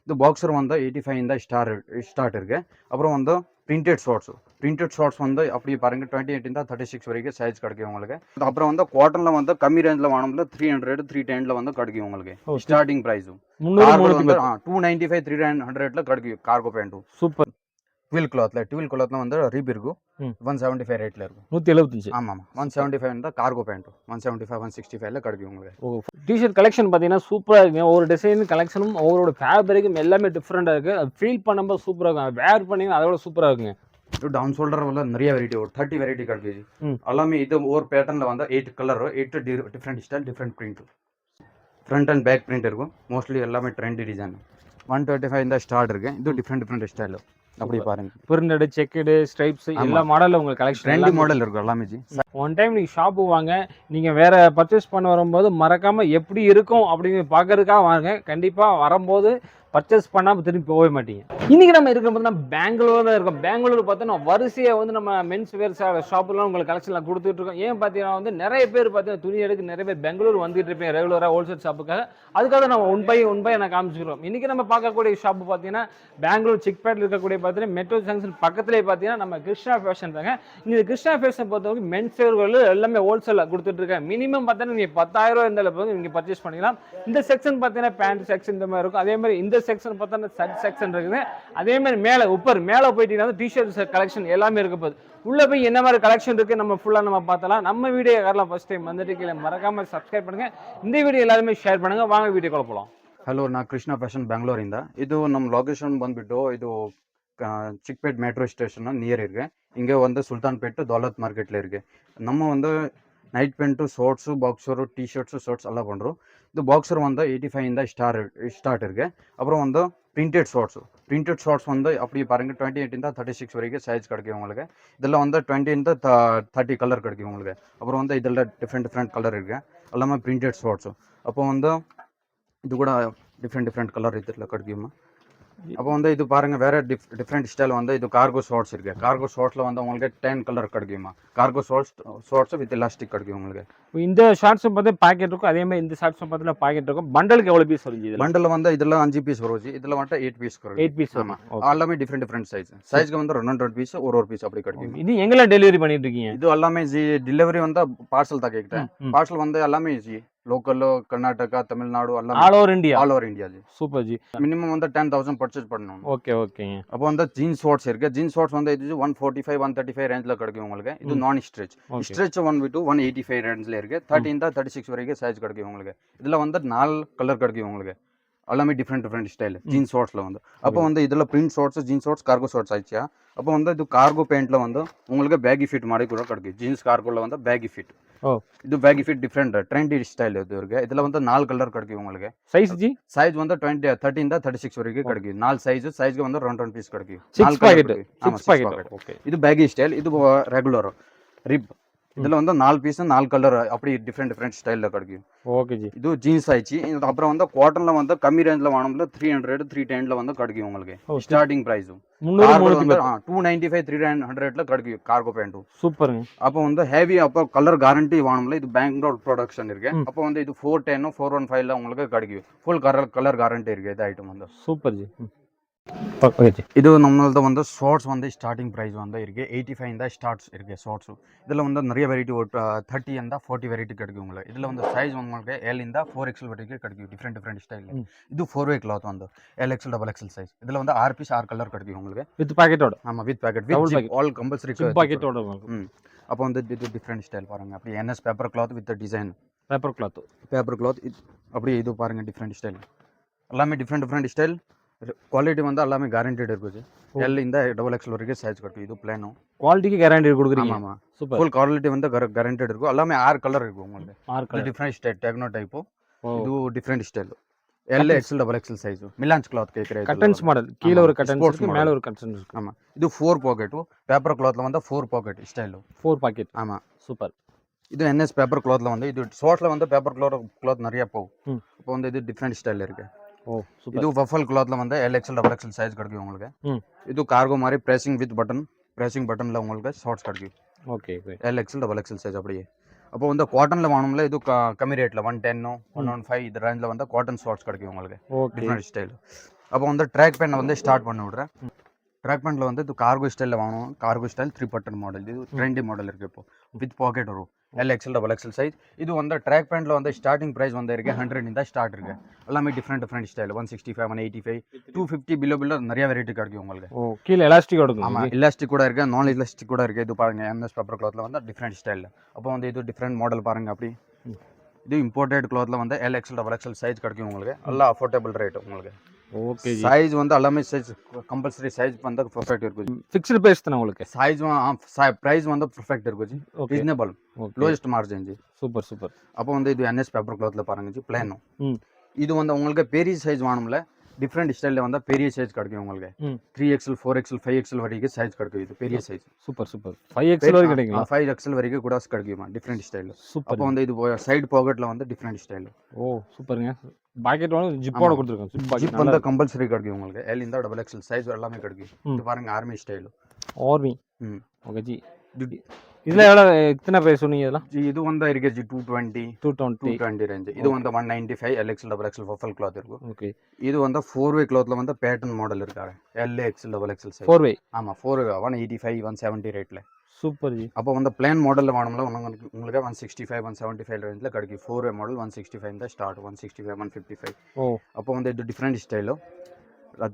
இது பாக்ஸர் வந்து 85 இந்த ஸ்டார்ட் இருக்கு. அப்புறம் வந்து பிரிண்டட் ஷார்ட்ஸ் வந்து அப்படி பாருங்க 28 இந்த 36 வரைக்கும் சைஸ் கிடைக்கும் உங்களுக்கு. அப்புறம் வந்து காட்டன்ல வந்து கம்மி ரேஞ்சில் வாங்கணும்ல 300 310ல வந்து கிடைக்கும் உங்களுக்கு. ஸ்டார்டிங் பிரைஸும் 300 வந்து 295 300ல கிடைக்கும் கார்கோ பேண்ட்டும். சூப்பர். ட்வில் கிளாத்ல வந்து ரீப் இருக்கும் 175 ரேட்ல இருக்கும். 175. ஆமா 175 இந்த கார்கோ பேண்ட் 175 165ல கிடைக்கும் உங்களுக்கு. டிஷர்ட் கலெக்ஷன் பார்த்தீங்கன்னா சூப்பராக இருக்குங்க. ஒவ்வொரு டிசைன் கலெக்ஷனும் ஒவ்வொரு ஃபேப்ரிக்கும் எல்லாமே டிஃப்ரெண்டாக இருக்குது. அது ஃபீல் பண்ணும்போது சூப்பராக இருக்கும். வேர் பண்ணிங்கன்னா அதோட சூப்பராக இருக்குங்க. டவுன் ஷோல்டர் வல்ல நிறைய வெரைட்டி ஒரு 30 வெரைட்டி கிடைக்குது. எல்லாமே இது ஒரு பேட்டர்ன்ல வந்து 8 colour 8 different style different print. Front and back print இருக்கும். மோஸ்ட்லி எல்லாமே ட்ரெண்டி டிசைன். 125 இந்த ஸ்டார்ட் இருக்கு. இது டிஃப்ரெண்ட் ஸ்டைல். அப்படி பாருங்க. பிரிண்டட், செக்குடு, ஸ்ட்ரைப்ஸ் எல்லா மாடல்ல உங்களுக்கு கலெக்ஷன் ட்ரெண்டி மாடல் இருக்கும் எல்லாமே ஜி. ஒன் டைம் நீங்க ஷாப்பு வாங்க. நீங்க வேற பர்ச்சேஸ் பண்ண வரும்போது மறக்காம எப்படி இருக்கும் அப்படின்னு பாக்குறதுக்காக வாங்க. கண்டிப்பா வரும்போது பர்ச்சேஸ் பண்ணாமல் திரும்பி போகவே மாட்டீங்க. இன்றைக்கி நம்ம இருக்கிற பார்த்தீங்கன்னா பெங்களூரில் இருக்கோம். பெங்களூர் பார்த்தோன்னா வரிசையாக வந்து நம்ம மென்ஸ் வேர் ஷாப்புலாம் உங்களுக்கு கலெக்ஷன்லாம் கொடுத்துட்ருக்கோம். ஏன் பார்த்தீங்கன்னா வந்து நிறைய பேர் பார்த்தீங்கன்னா துணி எடுக்க நிறைய பேர் பெங்களூர் வந்துட்டு இருப்பேன் ரெகுலராக ஹோல்சேல் ஷாப்புக்காக. அதுக்காக நம்ம ஒன் பை நான் காமிச்சிக்கிறோம். இன்றைக்கி நம்ம பார்க்கக்கூடிய ஷாப்பு பார்த்தீங்கன்னா பெங்களூர் சிக்பேட்டில் இருக்கக்கூடிய பார்த்தீங்கன்னா மெட்ரோ ஜங்ஷன் பக்கத்துலேயே பார்த்தீங்கன்னா நம்ம கிருஷ்ணா ஃபேஷன் தாங்க. இந்த கிருஷ்ணா ஃபேஷன் பொறுத்தவரைக்கும் மென்ஸ் வேர்கள் எல்லாமே ஹோல்சேலில் கொடுத்துட்ருக்கேன். மினிமம் பார்த்தீங்கன்னா நீங்கள் 10,000 இருந்தாலும் நீங்கள் பர்ச்சேஸ் பண்ணிக்கலாம். இந்த செக்ஷன் பார்த்தீங்கன்னா பேண்ட் செக்ஷன் இந்த மாதிரி இருக்கும். அதே மாதிரி இந்த செக்ஷன் பார்த்தா ஷர்ட் செக்ஷன் இருக்குது. அதே மாதிரி மேலே போயிட்டீங்கன்னா டிஷர்ட் கலெக்ஷன் எல்லாமே இருக்க போகுது. உள்ள போய் என்ன மாதிரி கலெக்ஷன் இருக்கு நம்ம ஃபுல்லா நம்ம பார்த்தலாம். நம்ம வீடியோ யாரெல்லாம் ஃபர்ஸ்ட் டைம் வந்துட்டு கீழே மறக்காம சப்ஸ்கிரைப் பண்ணுங்க. இந்த வீடியோ எல்லாருமே ஷேர் பண்ணுங்க. வாங்க வீடியோக்குள்ள போலாம். ಹಲೋ, ನಾ ಕೃಷ್ಣ ಫ್ಯಾಷನ್ ಬೆಂಗಳೂರಿಂದ. ಇದು ನಮ್ಮ ಲೊಕೇಶನ್ ಬಂದ್ಬಿಟ್ಟು ಇದು ಚಿಕ್ಪೇಟ್ ಮೆಟ್ರೋ ಸ್ಟೇಷನ್ ನಿಯರ್ ಇருக்கு. இங்கே வந்து சுல்தான்பேட்டு தௌலத் மார்க்கெட்டில் இருக்குது. நம்ம வந்து night pant shorts boxer t-shirts shirts எல்லாம் பண்ணுறோம். இது பாக்ஸர் வந்து 85 இந்த ஸ்டார்ட் இருக்குது. அப்புறம் வந்து பிரிண்டட் ஷார்ட்ஸ் வந்து அப்படி பாருங்கள் 28 இந்த 36 வரைக்கும் சைஸ் கிடைக்கும் உங்களுக்கு. இதில் வந்து 20 இந்த 30 கலர் கிடைக்கும் உங்களுக்கு. அப்புறம் வந்து இதில் டிஃப்ரெண்ட் கலர் இருக்குது. எல்லாமே பிரிண்டட் ஷார்ட்ஸு. அப்போ வந்து இது கூட டிஃப்ரெண்ட் கலர் இதில் கிடைக்குமா. அப்போ வந்து இது பாருங்க வேற டிஃப்ரெண்ட் ஸ்டைல் வந்து இது கார்கோ ஷார்ட்ஸ் இருக்கு. கார்கோ ஷார்ட்ஸ்ல வந்து உங்களுக்கு 10 கலர் கிடைக்குமா. கார்கோ ஷார்ட்ஸ் வித் எலாஸ்டிக் கிடைக்கும் உங்களுக்கு. இந்த ஷார்ட்ஸ் பார்த்து பாக்கெட் இருக்கும். அதே மாதிரி இந்த ஷார்ட்ஸ் பார்த்து பாக்கெட் இருக்கும். பண்டலுக்கு எவ்வளவு பீஸ் வருது? பண்டல் வந்து இதுல 5 பீஸ் வரும். இதுல வந்து 8 பீஸ் வரும். 8 பீஸ். ஆமா, எல்லாமே டிஃப்ரெண்ட் சைஸ்க்கு வந்து 200 பீஸ் ஒரு பீஸ் அப்படி கிடைக்கும். இது எங்கல டெலிவரி பண்ணிட்டு இருக்கீங்க? இது எல்லாமே டெலிவரி வந்து பார்சல் தான் கேக்குறேன். பார்சல் வந்து எல்லாமே லோக்கல் கர்நாடகா தமிழ்நாடு எல்லாம் all over India G. Super G. Minimum வந்து 10,000 பர்ச்சேஸ் பண்ணணும். ஓகே. அப்போ வந்து ஜீன்ஸ் ஷார்ட்ஸ் இருக்கு. ஜீன்ஸ் ஷார்ட்ஸ் வந்து இது 145 135 ரேஞ்சில் கிடைக்கும் உங்களுக்கு. இது நான் ஸ்ட்ரெச் 185 ரேஞ்சில் இருக்கு. 30 இந்த 36 வரைக்கும் சைஸ் கிடைக்கும் உங்களுக்கு. இதுல வந்து 4 கலர் கிடைக்கும் உங்களுக்கு. எல்லாமே டிஃப்ரெண்ட் ஸ்டைல் ஜீன்ஸ் ஷார்ட்ஸ்ல வந்து. அப்போ வந்து இதுல print shorts jeans shorts cargo shorts ஆயிடுச்சா. அப்போ வந்து இது கார்கோ பேண்ட்ல வந்து உங்களுக்கு பேகி ஃபிட் மாதிரி கூட கிடைக்கும். ஜீன்ஸ் கார்கோல வந்து பேகி ஃபிட். இது baggy fit different trendy style இது இருக்கு. இதுல வந்து 4 கலர் கிடைக்கும் உங்களுக்கு. சைஸ் வந்து 30 இந்த 36 வரைக்கும் கிடைக்கும். 4 சைஸ்க்கு வந்து 2 பீஸ் கிடைக்கும். 6 பாக்கெட். இது பேகி ஸ்டைல். இது ரெகுலர் ரிப். இதுல வந்து 4 பீஸ் 4 கலர் அப்படி டிஃப்ரெண்ட் ஸ்டைல்ல கிடைக்கும். Okay G. இது ஜீன்ஸ் ஆயிடுச்சு. அப்புறம் வந்து காட்டன்ல வந்து கம்மி ரேஞ்சில் வாங்கணும்ல 300 310ல வந்து கிடைக்கும் உங்களுக்கு. ஸ்டார்டிங் பிரைஸ் 295 300ல கிடைக்கும் கார்கோ பேண்ட்டும். சூப்பருங்க. அப்போ வந்து ஹெவி அப்போ கலர் கேரண்டி வாங்கணும்ல இது பெங்களூர் ப்ரொடக்ஷன் இருக்கு. அப்போ வந்து இது 410 415ல உங்களுக்கு கிடைக்கும். ஃபுல் கலர் கேரண்டி இருக்கு இந்த ஐட்டம் வந்து. Super G. இது நம்மளது வந்து ஷார்ட்ஸ் வந்து ஸ்டார்டிங் பிரைஸ் வந்து இருக்கு 85 இந்த ஸ்டார்ட்ஸ் இருக்கு ஷார்ட்ஸ். இதுல வந்து நிறைய வெரைட்டி 30 இந்த 40 வெரைட்டி கிடைக்கும் உங்களுக்கு. இதுல வந்து சைஸ் உங்களுக்கு L இந்த 4XL வரைக்கும் கிடைக்கும். Different style. இது 4-way கிளாத் வந்து LXL XXL சைஸ். இதுல வந்து 6 பீஸ் 6 கலர் கிடைக்கும் உங்களுக்கு வித் பாக்கெட்டோட. ஆமா, with pocket with all compulsory பாக்கெட்டோட. அப்போ வந்து இது டிஃப்ரெண்ட் ஸ்டைல் பாருங்க. அப்படி NS paper cloth with design paper cloth அப்படி இது பாருங்க டிஃப்ரெண்ட் ஸ்டைல். எல்லாமே டிஃப்ரெண்ட் ஸ்டைல். குவாலிட்டி வந்து எல்லாமே கேரண்டட் இருக்குது. L இந்த XXL வரைக்கும் சைஸ் கிடைக்கும். இது பிளானும் குவாலிட்டிக்கு கேரண்டி கொடுக்குறீங்க. ஆமா, சூப்பர். ஃபுல் குவாலிட்டி வந்து கேரண்டட் இருக்கும். எல்லாமே 6 கலர் இருக்கும் உங்களுக்கு. 6 colour different style techno type. இது different style. L XL XXL size. மிலான்ஸ் கிளாத் கேக்குறேன். Cottons model. கீழ ஒரு கட்டன்ஸ் இருக்கு, மேல ஒரு கட்டன்ஸ் இருக்கு. ஆமா, இது 4 பாக்கெட். பேப்பர் கிளாத்ல வந்து 4 பாக்கெட் ஸ்டைல். 4 பாக்கெட். ஆமா, சூப்பர். இது NS பேப்பர் கிளாத்ல வந்து இது ஷார்ட்ஸ்ல வந்து பேப்பர் கிளாத் நிறைய போகும். இப்போ வந்து இது டிஃப்ரெண்ட் ஸ்டைல் இருக்கு. இது வஃபல் கிளாத்ல வந்து LXL XXL சைஸ் கிடைக்கும் உங்களுக்கு. இது கார்கோ மாதிரி பிரேசிங் பட்டன்ல உங்களுக்கு ஷார்ட்ஸ் கிடைக்கும். ஓகே, LXL XXL சைஸ் அப்படியே. அப்போ வந்து காட்டன்ல வாங்கணும்ல இது கம்மி ரேட்ல 110 115 இந்த ரேஞ்சில் வந்து காட்டன் ஷார்ட்ஸ் கிடைக்கும் உங்களுக்கு. Different style. அப்போ வந்து ட்ராக் பேண்ட் வந்து ஸ்டார்ட் பண்ணி விட்றேன். ட்ராக் பேண்ட்டில் வந்து இது கார்கோ ஸ்டைலில் வாங்கணும். Cargo style 3 button model. இது ட்ரெண்டி மாடல் இருக்குது இப்போ. வித் பாக்கெட் வரும். XL XXL size. இது வந்து ட்ராக் பேண்ட்டில் வந்து ஸ்டார்டிங் ப்ரைஸ் வந்து இருக்குது 100 தான் ஸ்டார்ட் இருக்குது. எல்லாமே டிஃப்ரெண்ட் ஸ்டைல் 165 185 250 பிலோ நிறைய வெரைட்டி கிடைக்கும் உங்களுக்கு. ஓ கீழே எலாஸ்டிக் கொடுக்கும். ஆமாம் எலாஸ்டிக் கூட இருக்குது, நான் எலாஸ்டிக் கூட இருக்குது. இது பாருங்கள் MS பேப்பர் கிளாத்தில் வந்து டிஃப்ரெண்ட் ஸ்டைலில். அப்போ வந்து இது டிஃப்ரெண்ட் மாடல் பாருங்கள். அப்படி இது இம்போர்ட்டட் கிளாத்தில் வந்து XL XXL சைஸ் கிடைக்கும் உங்களுக்கு. எல்லாம் அஃபோர்டபுள் ரேட் உங்களுக்கு. ஓகே சைஸ் வந்து எல்லாமே சைஸ் கம்பல்சரி சைஸ் வந்து பர்ஃபெக்ட் இருக்கும். ஃபிக்ஸ்டு பிரைஸ் தானே உங்களுக்கு? சைஸ் பிரைஸ் வந்து பர்ஃபெக்ட் இருக்கும். Reasonable lowest margin. சூப்பர். அப்போ வந்து இது NS பேப்பர் கிளாத்தில் பாருங்க பிளான். இது வந்து உங்களுக்கு பெரிய சைஸ் வேணும்ல, டிஃப்ரெண்ட் ஸ்டைலில் வந்து பெரிய சைஸ் கிடைக்கும் உங்களுக்கு. 3XL 4XL 5XL வரைக்கும் சைஸ் கிடைக்கும். இது பெரிய சைஸ். சூப்பர் 5XL வரைக்கும் கிடைக்கும். 5XL வரைக்கும் கூட கிடைக்குமா டிஃப்ரெண்ட் ஸ்டைல். அப்போ வந்து இது சைடு பாக்கெட்டில் வந்து டிஃப்ரெண்ட் ஸ்டைல். ஓ சூப்பருங்க. பாக்கெட் வந்து ஜிப்போட கொடுத்துருக்கோம். ஜிப் வந்து கம்பல்சரி கிடைக்கும் உங்களுக்கு. L இந்த XXL சைஸ் எல்லாமே கிடைக்கும். இது பாருங்க army style. Army. Okay G. இதுல எவ்வளவு எத்தனை பிரைஸ் சொன்னீங்க இதெல்லாம்? இது வந்து இருக்கு ஜி 220 ரேஞ்ச். இது வந்து 195 LXL XXL வஃபல் கிளாத் இருக்கும். ஓகே. இது வந்து 4-way கிளாத்ல வந்து பேட்டர்ன் மாடல் இருக்காரு. LXL XXL size. 4-way. ஆமா 4-way 185 170 ரேட்ல. Super G. அப்போ வந்து பிளான் மாடல்ல வாங்கணும்ல உங்களுக்கு 165 175 ரேஞ்ச்ல கிடைக்கும். 4-way மாடல் 165 தான் ஸ்டார்ட். 165 155. ஓ அப்போ வந்து இது டிஃப்ரெண்ட் ஸ்டைலோ.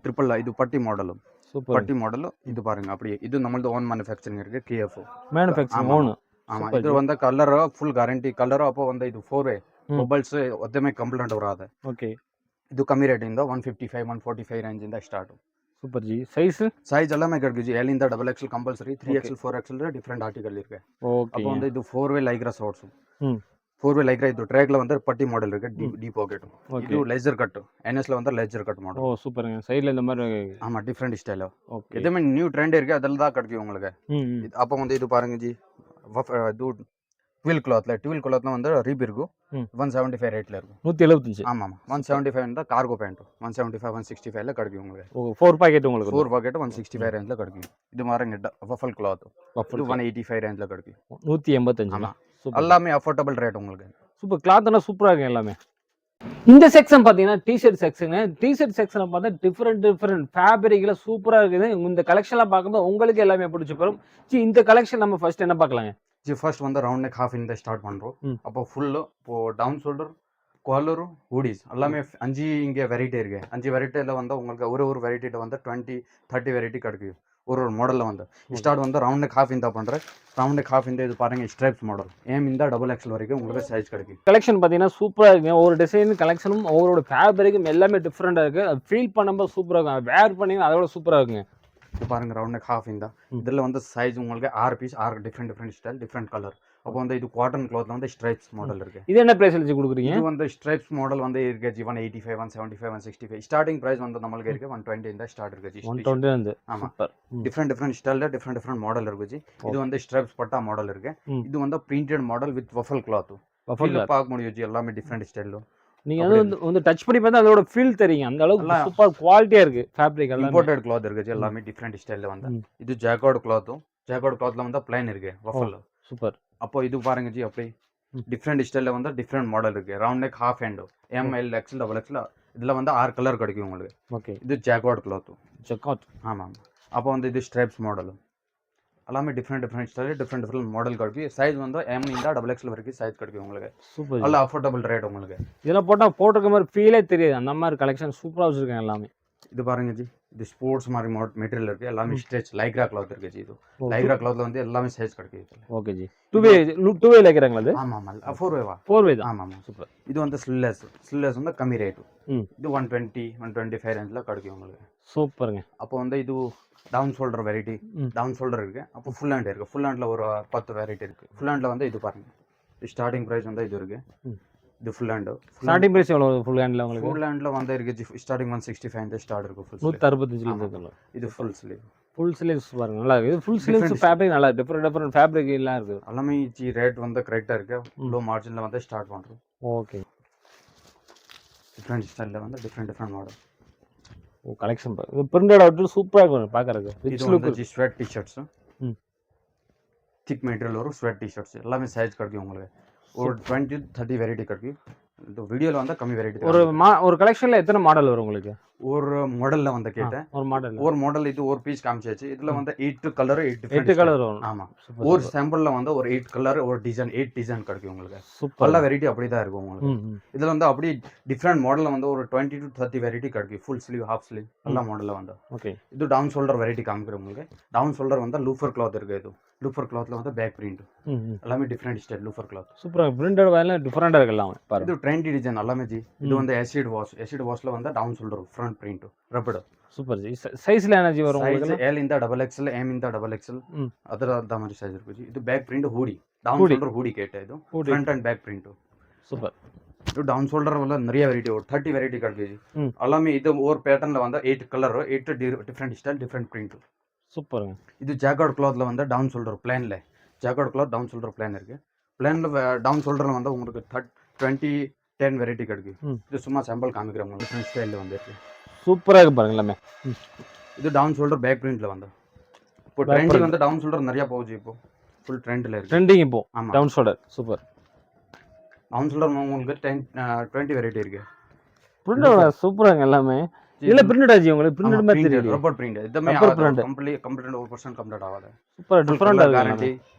ட்ரிபிள் இது பட்டி மாடலும். சூப்பர். பட்டி மாடல் இது பாருங்க. அப்படியே இது நம்மளது ஓன் மேனுஃபேக்சரிங் இருக்கு. KF manufacturing own. ஆமா இது வந்து கலர் ஃபுல் கேரண்டி கலர். அப்போ வந்து இது 4-way ಮೊಬೈಲ್ಸ್ ಒತ್ತಮೆ ಕಂಪ್ಲೇಂಟ್ ಬರಾದೆ. ಓಕೆ. ಇದು ಕಮ್ಮಿ ರೇಟ್ ಇಂದ 155 145 ರೇಂಜ್ ಇಂದ ಸ್ಟಾರ್ಟ್. ಸೂಪರ್ ಜಿ. ಸೈಜ್ ಎಲ್ಲಾமே கிடைக்கும். L ಇಂದ XXL compulsory, 3XL 4XL different article ಇருக்கு. ಓಕೆ. அப்போ வந்து இது 4-way Lycra shorts. 4-way Lycra இது ட்ராக்ல வந்து பட்டி மாடல் இருக்கு. T pocket. இது லேசர் கட். NS ல வந்து லேசர் கட் மாடல். ஓ சூப்பர்ங்க. சைடுல இந்த மாதிரி ஆமா டிஃபரெண்ட் ஸ்டைல். ஓகே. இதுமே நியூ ட்ரெண்ட் இருக்கு. அதெல்லாம் தான் கிடைக்கும் உங்களுக்கு. அப்போ வந்து இது பாருங்க ஜி. இது ட்வில் கிளாத்ல வந்து ரீப் இருக்கும். 175 ரேட்ல இருக்கும். 175. ஆமா 175 இந்த கார்கோ பேண்ட் 175 165 ல கிடைக்கும் உங்களுக்கு. ஓ 4 பாக்கெட் உங்களுக்கு. 4 பாக்கெட் 165 ரேஞ்ச்ல கிடைக்கும். இது மாரங்க வஃபல் கிளாத். இது 185 ரேஞ்ச்ல கிடைக்கும். 185. ஆமா எல்லாமே அஃபோர்டபிள் ரேட் உங்களுக்கு. சூப்பர். கிளாத்னா சூப்பரா இருக்கு எல்லாமே. இந்த செக்ஷன் பாத்தீங்கன்னா டிஷர்ட் செக்ஷன். டிஷர்ட் செக்ஷன்ல பார்த்தா டிஃபரெண்ட் ஃபேப்ரிக்ல சூப்பரா இருக்குது. இந்த கலெக்ஷன்லாம் பார்க்கும்போது உங்களுக்கு எல்லாமே பிடிச்சி போகும். இந்த கலெக்ஷன் நம்ம ஃபர்ஸ்ட் என்ன பார்க்கலாங்க? ஜி ஃபர்ஸ்ட் வந்து ரவுண்ட் நெக் ஹாஃப் இந்த ஸ்டார்ட் பண்றோம். அப்போ ஃபுல் இப்போ டவுன் ஷோல்டர் காலர் ஹூடிஸ் எல்லாமே 5 இங்கே வெரைட்டி இருக்கு. 5 வெரைட்டில வந்து உங்களுக்கு ஒரு வெரைட்டில வந்து 20 30 வெரைட்டி கிடைக்கும். ஒரு மாடல்ல வந்து ஸ்டார்ட் வந்து ரவுண்ட் நெக் ஹாஃப் இந்த பண்றேன். ரவுண்ட் நெக் ஹாஃப் இந்த இது பாருங்க ஸ்ட்ரைப்ஸ் மாடல். M இந்த XXL வரைக்கும் உங்களுக்கு சைஸ் கிடைக்கும். கலெக்ஷன் பாத்தீங்கன்னா சூப்பரா இருக்கு. ஒவ்வொரு டிசைன் கலெக்ஷனும் ஒவ்வொரு ஃபேப்ரிக்கும் எல்லாமே டிஃபரெண்டா இருக்கு. ஃபீல் பண்ணும்போது சூப்பரா இருக்கும். வேர் பண்ணீங்கன்னா அதோட சூப்பரா இருக்குங்க. இது பாருங்க ரவுண்ட் நெக் ஹாஃப் இந்த இதுல வந்து சைஸ் உங்களுக்கு 6 piece 6 different style different colour. அப்போ வந்து இது காட்டன் கிளாத்ல வந்து ஸ்ட்ரைப்ஸ் மாடல் இருக்கு. இது என்ன பிரைஸ்ல வச்சு கொடுக்குறீங்க? இது வந்து ஸ்ட்ரைப்ஸ் மாடல் வந்து இருக்கு ஜி 185 175 165. ஸ்டார்டிங் பிரைஸ் வந்து நமக்கு இருக்கு 120 இந்த ஸ்டார்ட் இருக்கு ஜி. 120 வந்து. ஆமா டிஃபரெண்ட் ஸ்டைல்ல டிஃபரெண்ட் மாடல் இருக்கு ஜி. இது வந்து ஸ்ட்ரைப்ஸ் பட்டா மாடல் இருக்கு. இது வந்து பிரிண்டட் மாடல் வித் வஃபல் கிளாத். வஃபல் பார்க்க முடியும் ஜி எல்லாமே டிஃபரெண்ட் ஸ்டைல்ல. நீங்க வந்து டச் பண்ணி பார்த்தா அதோட ஃபீல் தெரியும். அந்த அளவுக்கு சூப்பர் குவாலிட்டியா இருக்கு ஃபேப்ரிக் எல்லாம். இம்போர்ட்டட் கிளாத் இருக்கு ஜி எல்லாமே டிஃபரெண்ட் ஸ்டைல்ல வந்து. இது ஜாக்கார்ட் கிளாத்ல வந்து ப்ளைன் இருக்கு வஃபல். சூப்பர். அப்போ இது பாருங்க ஜி அப்படியே டிஃபரெண்ட் ஸ்டைல்ல வந்து டிஃபரெண்ட் மாடல் இருக்கு. Round neck half hand M L XL XXL இதுல வந்து 6 கலர் கிடைக்கும் உங்களுக்கு. ஓகே. இது ஜாக்கார்ட் கிளாத். ஆமா. அப்போ வந்து இது ஸ்ட்ரைப்ஸ் மாடல். எல்லாமே டிஃபரெண்ட் ஸ்டைல் டிஃபரெண்ட் மாடல் கிடைக்கும். சைஸ் வந்து M இந்த XXL வரைக்கும் சைஸ் கிடைக்கும் உங்களுக்கு. சூப்பர். நல்ல அஃபோர்டபிள் ரேட் உங்களுக்கு. இதெல்லாம் போட்டிருக்க மாதிரி ஃபீலே தெரியாது. அந்த மாதிரி கலெக்ஷன் சூப்பரா வச்சிருக்காங்க எல்லாமே. இது பாருங்க ஜி. இது ஸ்போர்ட்ஸ் மாதிரி மெட்டீரியல் இருக்கு. எல்லாமே ஸ்ட்ரெச் லைக்ரா கிளாத் இருக்கு ஜி. இது லைக்ரா கிளாத்ல வந்து எல்லாமே சைஸ் கிடைக்கும். Okay G. 2-way லைக்ராங்களா இது? ஆமா 4-way 4-way தான். ஆமா சூப்பர். இது வந்து ஸ்லில்லெஸ் வந்து கம்மி ரேட். இது 120 125 ரேஞ்ச்ல கிடைக்கும் உங்களுக்கு. சூப்பர்ங்க. அப்போ வந்து இது down shoulder variety. Down shoulder இருக்கு. அப்போ ஃபுல் ஹேண்ட் இருக்கு. ஃபுல் ஹேண்ட்ல ஒரு 10 வெரைட்டி இருக்கு. ஃபுல் ஹேண்ட்ல வந்து இது பாருங்க. ஸ்டார்டிங் பிரைஸ் வந்து இது இருக்கு. இது ஃபுல் ஹேண்ட். ஸ்டார்டிங் பிரைஸ் எவ்வளவு ஃபுல் ஹேண்ட்ல உங்களுக்கு? ஃபுல் ஹேண்ட்ல வந்து இருக்கு ஸ்டார்டிங் 165 இந்த ஸ்டார்ட் இருக்கு. ஃபுல் 165 ல இருந்து. இது ஃபுல் ஸ்லீவ். ஃபுல் ஸ்லீவ்ஸ் பாருங்க நல்லா இருக்கு. ஃபுல் ஸ்லீவ்ஸ் ஃபேப்ரிக் நல்லா டிஃபரெண்ட் ஃபேப்ரிக் எல்லாம் இருக்கு. எல்லாமே ஜி ரேட் வந்து கரெக்ட்டா இருக்கு. லோ மார்ஜின்ல வந்து ஸ்டார்ட் பண்றோம். ஓகே. டிஃபரெண்ட் ஸ்டைல்ல வந்து டிஃபரெண்ட் மாடல். ஓ கலெக்ஷன் இது பிரிண்டட் அவுட் சூப்பரா இருக்கு பார்க்கறதுக்கு. இது வந்து ஜி ஸ்வெட் டி-ஷர்ட்ஸ். திக் மெட்டீரியல் வரும் ஸ்வெட் டி-ஷர்ட்ஸ். எல்லாமே சைஸ் கிடைக்கும் உங்களுக்கு. ஒரு 20 30 வெரைட்டி கிடைக்கும். இந்த வீடியோல வந்து கம்மி வெரைட்டி. ஒரு கலெக்ஷன்ல எத்தனை மாடல் வரும் உங்களுக்கு? ஒரு மாடல்ல வந்து கேட்டேன். ஒரு மாடல் ஒரு மாடல் இது ஒரு பீஸ் காமிச்சாச்சு. இதுல வந்து 8 கலர் 8 8 டிஃபரெண்ட் கலர் வரும். ஆமா. சூப்பர் ஒரு சூப்பர் சாம்பிள்ல வந்து ஒரு 8 கலர் ஒரு டிசைன் 8 டிசைன் கிடைக்கும் உங்களுக்கு. சூப்பர். எல்லா வெரைட்டி அப்படி தான் இருக்கும் உங்களுக்கு. இதுல வந்து அப்படி டிஃபரெண்ட் மாடல்ல வந்து ஒரு 20 to 30 வெரைட்டி கிடைக்கும். ஃபுல் ஸ்லீவ், ஹாஃப் ஸ்லீவ் எல்லா மாடல்ல வந்து. ஓகே. இது டவுன் ஷோல்டர் வெரைட்டி காமிக்கிறேன் உங்களுக்கு. டவுன் ஷோல்டர் வந்து லூஃபர் கிளாத் இருக்கு இது. லூஃபர் கிளாத்ல வந்து பேக் பிரிண்ட். எல்லாமே டிஃபரெண்ட் ஸ்டைல் லூஃபர் கிளாத். சூப்பரா பிரிண்டட் வேல டிஃபரெண்டா இருக்கு எல்லாமே பாருங்க. இது ட்ரெண்டி டிசைன் எல்லாமே ஜி. இது வந்து ஆசிட் வாஷ். ஆசிட் வாஷ்ல வந்து down shoulder front print rubber. Super ji. சைஸ்ல என்ன ஜி வரும் உங்களுக்கு? ಸೈಜ್ ಎಲ್ ಇಂದ ಡಬಲ್ ಎಕ್ಸೆಲ್ ಎಮ್ ಇಂದ ಡಬಲ್ ಎಕ್ಸೆಲ್ ಅದರ ಮಾರಿ ಸೈಜ್ ಇರ್ಬೇಕು ಇದು back print hoodie down shoulder hoodie ಕೇಟ ಇದು front and back print super. ಇದು ಡೌನ್ ಶೋಲ್ಡರ್ ವಲ್ಲ நிறைய வெரைட்டி ஒரு 30 வெரைட்டி கிடைக்குது. எல்லாமே இது ஒரு பேட்டர்ன்ல வந்து 8 colour 8 different style different print. சூப்பருங்க. இது ஜாக்கார்ட் கிளாத்ல வந்து டவுன் ஷோல்டர் பிளான்ல jacquard cloth down shoulder plan இருக்கு. பிளான்ல டவுன் ஷோல்டர்ல வந்து உங்களுக்கு 20 10 வெரைட்டி கிடைக்கும். இது சும்மா சாம்பிள் காமிக்கிறேன் உங்களுக்கு டிஃபரெண்ட் ஸ்டைல்ல வந்து இருக்கு. சூப்பரா இருக்கு பாருங்க எல்லாமே. இது டவுன் ஷோல்டர் பேக் பிரிண்ட்ல வந்து இப்போ ட்ரெண்டிங் வந்து டவுன் ஷோல்டர் நிறைய போகுது இப்போ ஃபுல் ட்ரெண்ட்ல இருக்கு. ட்ரெண்டிங் இப்போ down shoulder super. Down shoulder உங்களுக்கு 20 வெரைட்டி இருக்கு. பிரிண்டட் சூப்பராங்க எல்லாமே. இல்ல பிரிண்டட் ஆச்சு உங்களுக்கு பிரிண்டட் மாதிரி தெரியுது. ரப்பர் பிரிண்ட் இதுமே கம்ப்ளீட் 1% கம்ப்ளீட் ஆகாது. சூப்பர் டிஃபரெண்டா இருக்கு. கேரண்டி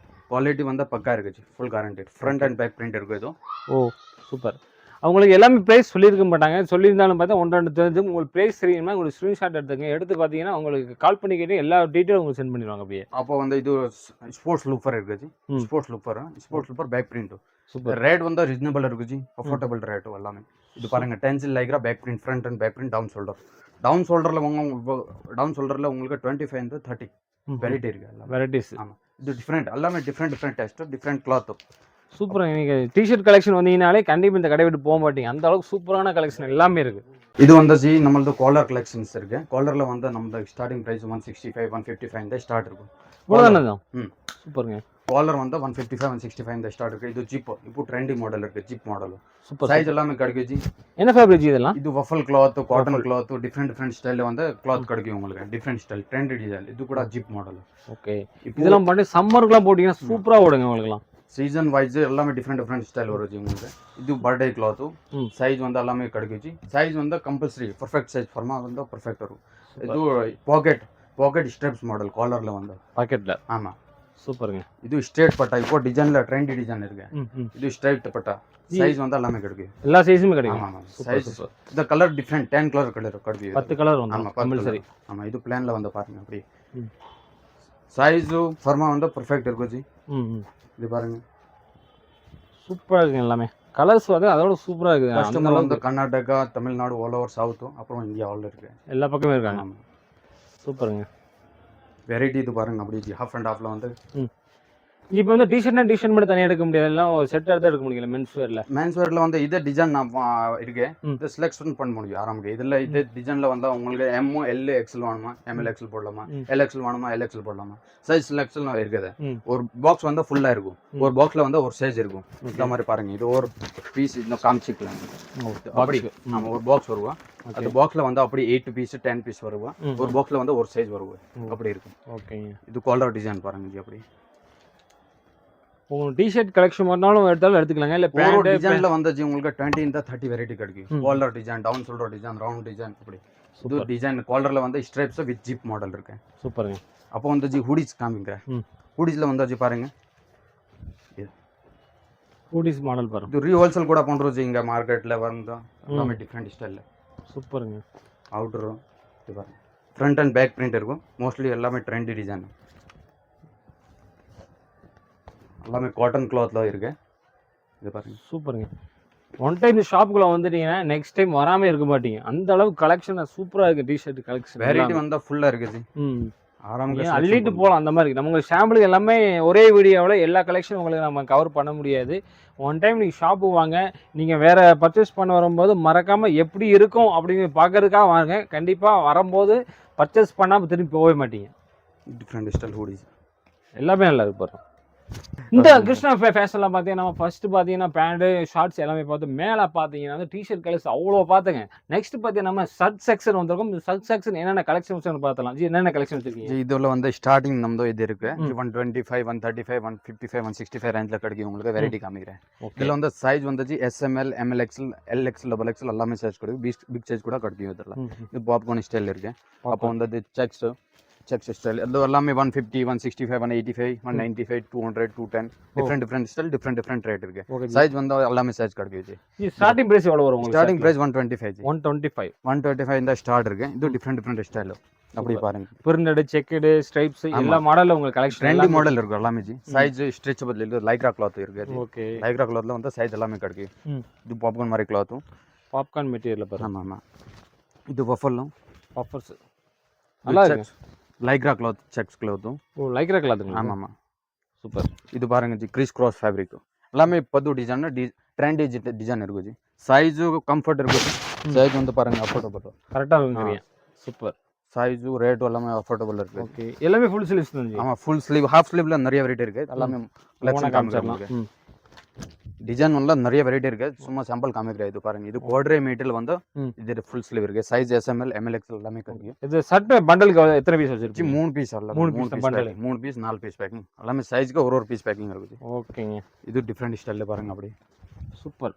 குவாலிட்டி வந்து பக்கா இருக்கு. Full guarantee front and back print இருக்கு இது. Oh super. அவங்களுக்கு எல்லாமே ப்ரைஸ் சொல்லியிருக்க மாட்டாங்க. சொல்லியிருந்தாலும் பார்த்தா 1-2 தெரிஞ்சு உங்களுக்கு ப்ரைஸ் தெரியுமா உங்களுக்கு ஸ்க்ரீன்ஷாட் எடுத்துங்க. எடுத்து பார்த்தீங்கன்னா உங்களுக்கு கால் பண்ணி கேட்டு எல்லா டீட்டெயிலும் உங்களுக்கு சென்ட் பண்ணிடுவாங்க அப்படியே. அப்போ வந்து இது ஸ்போர்ட்ஸ் லூஃபர் இருக்கு. Sports loafer back print super. Rate வந்து ரீசனபிள் இருக்கு. அஃபோர்டபிள் ரேட் எல்லாமே. இது பாருங்க tencel lycra back print front and back print down shoulder. டவுன் ஷோல்டர்ல உங்களுக்கு 25 to 30 வெரைட்டி இருக்கு. வெரைட்டிஸ் ஆமா. இது டிஃபரெண்ட் எல்லாமே டிஃபரெண்ட் டெஸ்ட் டிஃபரெண்ட் கிளாத். சூப்பரா. நீங்கள் டிஷர்ட் கலெக்ஷன் வந்தீங்கனாலே கண்டிப்பாக இந்த கடை விட்டு போக மாட்டீங்க. அந்த அளவுக்கு சூப்பரான கலெக்ஷன் எல்லாமே இருக்கு. இது வந்து ஜி நம்மளது காலர் கலெக்ஷன்ஸ் இருக்கு. காலர்ல வந்து நம்ம ஸ்டார்டிங் பிரைஸ் 165 155 இந்த ஸ்டார்ட் இருக்கும். இவ்வளவுதானே தான்? சூப்பருங்க. காலர் வந்து 155 165 இந்த ஸ்டார்ட் இருக்கு. இது ஜிப் இப்போ ட்ரெண்டி மாடல் இருக்கு. Zip model super. சைஸ் எல்லாமே கிடைக்கும் ஜி. என்ன ஃபேப்ரிக் இதெல்லாம்? இது வஃபல் கிளாத் காட்டன் கிளாத் டிஃபரெண்ட் ஸ்டைல்ல வந்து கிளாத் கிடைக்கும் உங்களுக்கு. Different style trendy design. இது கூட ஜிப் மாடல். ஓகே. இதெல்லாம் பண்ணி சம்மருக்குலாம் போட்டீங்கன்னா சூப்பரா ஓடுங்க உங்களுக்குலாம். சீசன் வைஸ் எல்லாமே டிஃபரெண்ட் ஸ்டைல் வரும் உங்களுக்கு. இது பர்த்டே கிளாத் சைஸ் வந்து எல்லாமே கிடைக்கும். சைஸ் வந்து கம்பல்சரி பர்ஃபெக்ட் சைஸ் ஃபார்மா வந்து பர்ஃபெக்ட் வரும். இது பாக்கெட் ஸ்ட்ரிப்ஸ் மாடல் காலர்ல வந்து பாக்கெட்ல. ஆமா சூப்பருங்க. இது ஸ்ட்ரைட் பட்டா இப்போ டிசைன்ல ட்ரெண்டி டிசைன் இருக்கு. இது ஸ்ட்ரைட் பட்டா சைஸ் வந்து எல்லாமே கிடைக்கும். எல்லா சைஸுமே கிடைக்கும். ஆமா சைஸ் இந்த கலர் டிஃபரெண்ட் 10 கலர் கிடைக்கும். 10 கலர் வந்து ஆமா கம்பல்சரி. ஆமா இது பிளான்ல வந்து பாருங்க அப்படி சைஸ் ஃபார்மா வந்து பர்ஃபெக்ட் இருக்கும் ஜி. இது பாருங்க சூப்பரா இருக்கு எல்லாமே. கலர்ஸ் வந்து அதோட சூப்பரா இருக்கு. கஸ்டமர் வந்து Karnataka Tamil Nadu all over south அப்புறம் இந்தியா ஆல் இருக்கு. எல்லா பக்கமே இருக்காங்க. சூப்பருங்க. வெரைட்டி இது பாருங்க அப்படி ஹாஃப் அண்ட் ஹாஃப்ல வந்து இப்போ வந்து டிஷர்ட் மட்டும் தனியாக எடுக்க முடியாது. எல்லாம் செட் எடுத்து எடுக்க முடியல மென்ஸ் வேர்ல வந்து இதே டிசைன் நான் இருக்கு. இது செலக்ஷன் பண்ண முடியும் ஆரம்பிக்க. இதுல இதே டிசைன்ல வந்து உங்களுக்கு எம் எல் எக்ஸ்எல் வேணுமா எம்எல் எக்ஸ்எல் போடலாமா எல் எக்ஸ்எல் வேணுமா எல் எக்ஸ்எல் போடலாமா சைஸ் செலக்ஷன் இருக்குது. ஒரு பாக்ஸ் வந்து ஃபுல்லா இருக்கும். ஒரு பாக்ஸ்ல வந்து ஒரு சைஸ் இருக்கும். இந்த மாதிரி பாருங்க இது ஒரு பீஸ் இந்த காமிச்சிக்கலாம். அப்படி நம்ம ஒரு பாக்ஸ் வருவா. அந்த பாக்ஸ்ல வந்து அப்படி 8 பீஸ் 10 பீஸ் வருவா. ஒரு பாக்ஸ்ல வந்து ஒரு சைஸ் வருவா. அப்படி இருக்கும். ஓகே. இது காலர் டிசைன் பாருங்க அப்படி. உங்களுக்கு டிஷர்ட் கலெக்ஷன் பண்ணாலும் எடுத்துக்கலாங்க. இல்லை பேண்ட் டிசைன்ல வந்து உங்களுக்கு 20 to 30 வெரைட்டி கிடைக்கும். Collar design down shoulder design round design அப்படி. இது டிசைன் காலர்ல வந்து ஸ்ட்ரைப்ஸ் வித் ஜிப் மாடல் இருக்கு. சூப்பருங்க. அப்போ வந்து ஜி ஹூடிஸ் காமிக்கிறேன். ஹூடிஸ்ல வந்து ஜி பாருங்க ஹூடிஸ் மாடல் பாருங்க. இது ரீஹோல்சேல் கூட பண்றோம் ஜி இங்க மார்க்கெட்ல வந்து எல்லாமே டிஃபரெண்ட் ஸ்டைல்ல. சூப்பருங்க. அவுட்டர் இது பாருங்க ஃப்ரண்ட் அண்ட் பேக் பிரிண்ட் இருக்கும். மோஸ்ட்லி எல்லாமே ட்ரெண்டி டிசைன். எல்லாமே காட்டன் கிளாத்ல இருக்கு. இது பாருங்க சூப்பருங்க. ஒன் டைம் ஷாப்புக்குள்ள வந்துட்டீங்கன்னா நெக்ஸ்ட் டைம் வராம இருக்க மாட்டீங்க. அந்த அளவுக்கு கலெக்ஷன் சூப்பரா இருக்கு. டிஷர்ட் கலெக்ஷன் வெரைட்டி வந்து ஃபுல்லா இருக்குது. ஆரம்பத்துல அள்ளிட்டு போகலாம். அந்த மாதிரி நம்ம சாம்பிள் எல்லாமே ஒரே வீடியோவில் எல்லா கலெக்ஷனும் உங்களுக்கு நம்ம கவர் பண்ண முடியாது. ஒன் டைம் நீங்கள் ஷாப்பு வாங்க. நீங்கள் வேறு பர்ச்சேஸ் பண்ண வரும்போது மறக்காமல் எப்படி இருக்கும் அப்படிங்கிற பார்க்கறதுக்காக வாங்க. கண்டிப்பாக வரும்போது பர்ச்சேஸ் பண்ணாமல் திரும்பி போகவே மாட்டீங்க. டிஃப்ரெண்ட் ஸ்டைல் ஹூடிஸ் எல்லாமே நல்லா இருக்கு பாருங்க. இந்த கிருஷ்ணா ஃபேஷன்லாம் பார்த்தீங்கன்னா நம்ம ஃபர்ஸ்ட் பார்த்தீங்கன்னா பேண்ட் ஷார்ட்ஸ் எல்லாமே பார்த்து மேலே பார்த்தீங்கன்னா வந்து டிஷர்ட் கலர்ஸ் அவ்வளோ பார்த்துங்க. நெக்ஸ்ட் பார்த்தீங்கன்னா நம்ம ஷர்ட் செக்ஷன் வந்திருக்கும். இந்த ஷர்ட் செக்ஷன் என்னென்ன கலெக்ஷன்ஸ் பார்த்தலாம். ஜி என்னென்ன கலெக்ஷன் வச்சிருக்கீங்க? இதுல வந்து ஸ்டார்டிங் ನಮ್ದು ಇದು ಇருக்கு 125 135 155 165 ரேஞ்ச்ல கிடைக்கும் உங்களுக்கு வெரைட்டி காமிக்கிறேன். இதுல வந்து சைஸ் வந்து SML ML XL L XL double XL எல்லாமே சைஸ் கிடைக்கும். பிக் சைஸ் கூட கிடைக்கும் இதுல. இது பாப்கார்ன் ஸ்டைல் இருக்கு. அப்போ வந்து செக்ஸ் ஸ்டைல் இது எல்லாமே 150 165 185 195 200 210 டிஃபரெண்ட் ஸ்டைல் டிஃபரெண்ட் ரேட் இருக்கு. சைஸ் வந்து எல்லாமே சைஸ் கிடைக்கும் ஜி. ஸ்டார்டிங் பிரைஸ் எவ்வளவு வரும் உங்களுக்கு? Starting price 125 G. 125 இந்த ஸ்டார்ட் இருக்கு. இது டிஃபரெண்ட் ஸ்டைல். அப்படி பாருங்க. பிரிண்டட் செக்குடு ஸ்ட்ரைப்ஸ் எல்லா மாடல்ல உங்களுக்கு கலெக்ஷன் ட்ரெண்டி மாடல் இருக்கு எல்லாமே ஜி. சைஸ் ஸ்ட்ரெச்சபிள் இருக்கு. லைக்ரா கிளாத் இருக்கு ஜி. ஓகே. லைக்ரா கிளாத்ல வந்து சைஸ் எல்லாமே கிடைக்கும். இது பாப்கார்ன் மாதிரி கிளாத். பாப்கார்ன் மெட்டீரியல் பாருங்க. ஆமா. இது பஃபலோ பஃபர்ஸ் நல்லா இருக்கு. Lycra cloth checks cloth. ஓ லைக்ரா கிளாத்துங்களா? ஆமா. சூப்பர். இது பாருங்க ஜி கிறிஸ் கிராஸ் ஃபேப்ரிக். எல்லாமே பது டிசைன் ட்ரெண்டி டிசைன் இருக்கு ஜி. சைஸ் கம்ஃபர்ட் இருக்கு. சைஸ் வந்து பாருங்க அஃபோர்டபிள். கரெக்ட்டா இருக்குங்க. சூப்பர். சைஸ் ரேட் எல்லாமே அஃபோர்டபிள் இருக்கு. ஓகே. எல்லாமே ஃபுல் ஸ்லீவ்ஸ் தான் ஜி. ஆமா ஃபுல் ஸ்லீவ் ஹாஃப் ஸ்லீவ்ல நிறைய வெரைட்டி இருக்கு. எல்லாமே கலெக்ஷன் காமிக்கிறேன். டிசைன் வந்து நிறைய வெரைட்டி இருக்கு. சும்மா சாம்பிள் காமிக்கிறேன். இது பாருங்க. இது கோட்ரே மெட்டீரியல் வந்து இது ஃபுல் ஸ்லீவ் இருக்கு. சைஸ் SML ML XL எல்லாமே கிடைக்கும். இது ஷர்ட் பண்டலுக்கு எத்தனை பீஸ் வச்சிருக்கீங்க? 3 பீஸ் அல்ல. 3 piece bundle. 3 piece 4 piece packing. எல்லாமே சைஸ்க்கு ஒரு பீஸ் பேக்கிங் இருக்கு. ஓகேங்க. இது டிஃபரெண்ட் ஸ்டைல்ல பாருங்க அப்படி. சூப்பர்.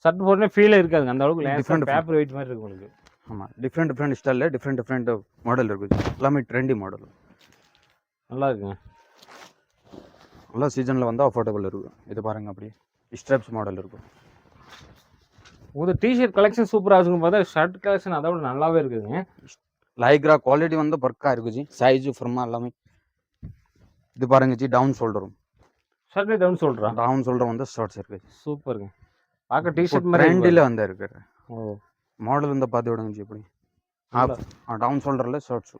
ஷர்ட் போடுறே ஃபீல் இருக்காதுங்க. அந்த அளவுக்கு டிஃபரெண்ட் பேப்பர் வெயிட் மாதிரி இருக்கு உங்களுக்கு. ஆமா. டிஃபரெண்ட் ஸ்டைல்ல டிஃபரெண்ட் மாடல் இருக்கு. எல்லாமே ட்ரெண்டி மாடல். நல்லா இருக்குங்க. எல்லா சீசன்ல வந்து அஃபோர்டபிள் இருக்கு. இது பாருங்க அப்படி ஸ்ட்ராப்ஸ் மாடல் இருக்கு. உங்க டி-ஷர்ட் கலெக்ஷன் சூப்பரா இருக்குன்னு பார்த்தா ஷர்ட் கலெக்ஷன் அதோட நல்லாவே இருக்குதுங்க. லைக்ரா குவாலிட்டி வந்து பர்க்கா இருக்கு ஜி. சைஸ் ஃபார்மா எல்லாமே. இது பாருங்க ji down shoulder. Shirt down ஷோல்டரா? டவுன் ஷோல்டர் வந்து ஷார்ட்ஸ் இருக்கு. சூப்பர்ங்க. பார்க்க டி-ஷர்ட் மாதிரி ட்ரெண்டில வந்து இருக்கு. ஓ மாடல் வந்து பாத்து விடுங்க ஜி இப்படி. டவுன் ஷோல்டர்ல ஷார்ட்ஸ்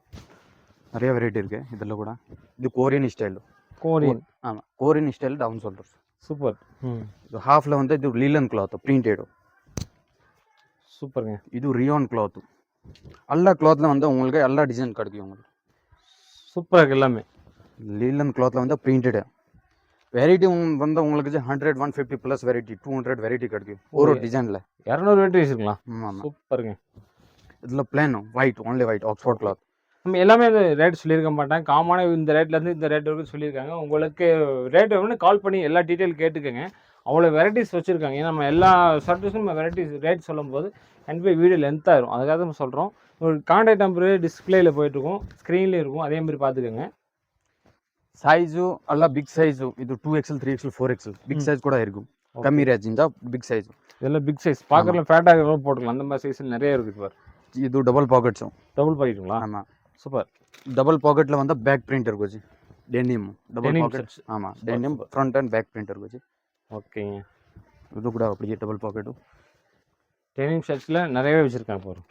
நிறைய வெரைட்டி இருக்கு. இதுல கூட இது கொரியன் ஸ்டைல். கொரியன். ஆமா Korean style down shoulder. Super. இது ஹாஃப்ல வந்து இது லீலன் கிளாத் பிரிண்டட். சூப்பர்ங்க. இது ரியான் கிளாத். எல்லா கிளாத்ல வந்து உங்களுக்கு எல்லா டிசைன் கிடைக்கும் உங்களுக்கு. சூப்பரா இருக்கு எல்லாமே. லீலன் கிளாத்ல வந்து பிரிண்டட். வெரைட்டி வந்து உங்களுக்கு 100 150 பிளஸ் வெரைட்டி 200 வெரைட்டி கிடைக்கும் ஒரு டிசைன்ல. 200 வெரைட்டிஸ் இருக்குங்களா? ஆமா. சூப்பருங்க. இதுல plane white only white Oxford cloth. நம்ம எல்லாமே ரேட் சொல்லியிருக்க மாட்டாங்க. காமனாக இந்த ரேட்லேருந்து இந்த ரேட் வரைக்கும் சொல்லியிருக்காங்க. உங்களுக்கு ரேட் வந்து கால் பண்ணி எல்லா டீட்டெயில் கேட்டுக்கோங்க. அவ்வளோ வெரைட்டிஸ் வச்சுருக்காங்க. ஏன்னா நம்ம எல்லா ஷர்ட்டுக்கும் நம்ம வெரைட்டிஸ் ரேட் சொல்லும்போது கண்டிப்பாக வீடியோ லென்த் ஆயிரும். அதுக்காக நம்ம சொல்கிறோம். ஒரு கான்டாக்ட் நம்பரு டிஸ்பிளேயில் போயிட்டுருக்கும், ஸ்க்ரீன்லேயும் இருக்கும். அதேமாதிரி பார்த்துக்கோங்க. சைஸு எல்லாம் பிக் சைஸு. இது 2XL 3XL 4XL big size கூட இருக்கும். கம்மி ரேஞ்ச் இந்த பிக் சைஸ். இதெல்லாம் பிக் சைஸ் பார்க்கறதுல ஃபேட்டாக போட்டுக்கலாம். அந்த மாதிரி சைஸ் நிறைய இருக்குது பார். இது டபுள் பாக்கெட்ஸும். டபுள் பாக்கெட்டுங்களா? ஆமாம். சூப்பர். டபுள் பாக்கெட்ல வந்து பேக் பிரிண்ட் இருக்கு ஜி. Denim double pocket. ஆமா denim front and back print இருக்கு ஜி. ஓகேங்க. இது கூட அப்படியே டபுள் பாக்கெட். டெனிம் ஷர்ட்ஸ்ல நிறையவே வச்சிருக்காங்க பாரு.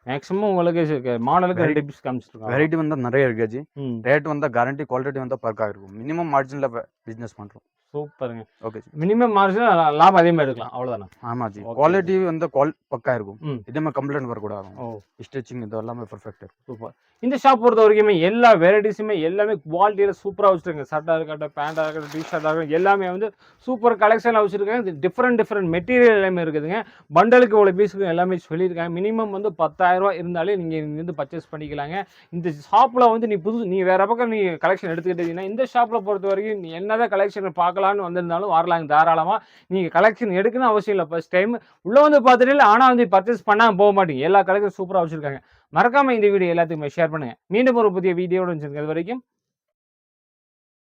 மேக்ஸிமம் உங்களுக்கு மாடலுக்கு 2 பீஸ் காமிச்சிருக்காங்க. வெரைட்டி வந்து நிறைய இருக்கு ஜி. ரேட் வந்து கேரண்டி குவாலிட்டி வந்து பர்க்கா இருக்கும். மினிமம் மார்ஜின்ல பிசினஸ் பண்றோம். சூப்பருங்க. Okay G. மினிமம் மார்ஜின் லாபம் அதே மாதிரி எடுக்கலாம். அவ்வளவுதானே? ஆமா ஜி. குவாலிட்டி வந்து பக்கா இருக்கும். இதே கம்ப்ளைண்ட் வர கூட ஆகும். ஸ்டிச்சிங் இது எல்லாமே பெர்ஃபெக்ட் இருக்கும். சூப்பர். இந்த ஷாப் பொறுத்த வரைக்குமே எல்லா வெரைட்டிஸுமே எல்லாமே குவாலிட்டியில சூப்பரா வச்சிருக்காங்க. ஷர்ட்டா இருக்கட்டும், பேண்டா இருக்கட்டும், டி-ஷர்ட்டா இருக்கட்டும் எல்லாமே வந்து சூப்பர் கலெக்ஷன்ல வச்சிருக்காங்க. டிஃபரெண்ட் மெட்டீரியல் எல்லாமே இருக்குதுங்க. பண்டலுக்கு இவ்வளோ பீஸுக்கு எல்லாமே சொல்லியிருக்காங்க. மினிமம் வந்து 10,000 ரூபா இருந்தாலே நீங்க இருந்து பர்ச்சேஸ் பண்ணிக்கலாங்க. இந்த ஷாப்ல வந்து நீ வேற பக்கம் நீ கலெக்ஷன் எடுத்துக்கிட்டீங்கன்னா இந்த ஷாப்ல பொறுத்த வரைக்கும் நீ என்னதான் கலெக்ஷன் பார்க்கலான்னு வந்திருந்தாலும் வரலாங்க தாராளமா. நீங்க கலெக்ஷன் எடுக்கணும் அவசியம் இல்லை. ஃபர்ஸ்ட் டைம் உள்ள வந்து பார்த்துட்டு ஆனா வந்து பர்ச்சேஸ் பண்ணாம போக மாட்டீங்க. எல்லா கலெக்ஷன் சூப்பரா வச்சிருக்காங்க. மறக்காம இந்த வீடியோ எல்லாத்துக்குமே ஷேர் பண்ணுங்க. மீண்டும் ஒரு புதிய வீடியோட வச்சிருக்கேன். அது வரைக்கும்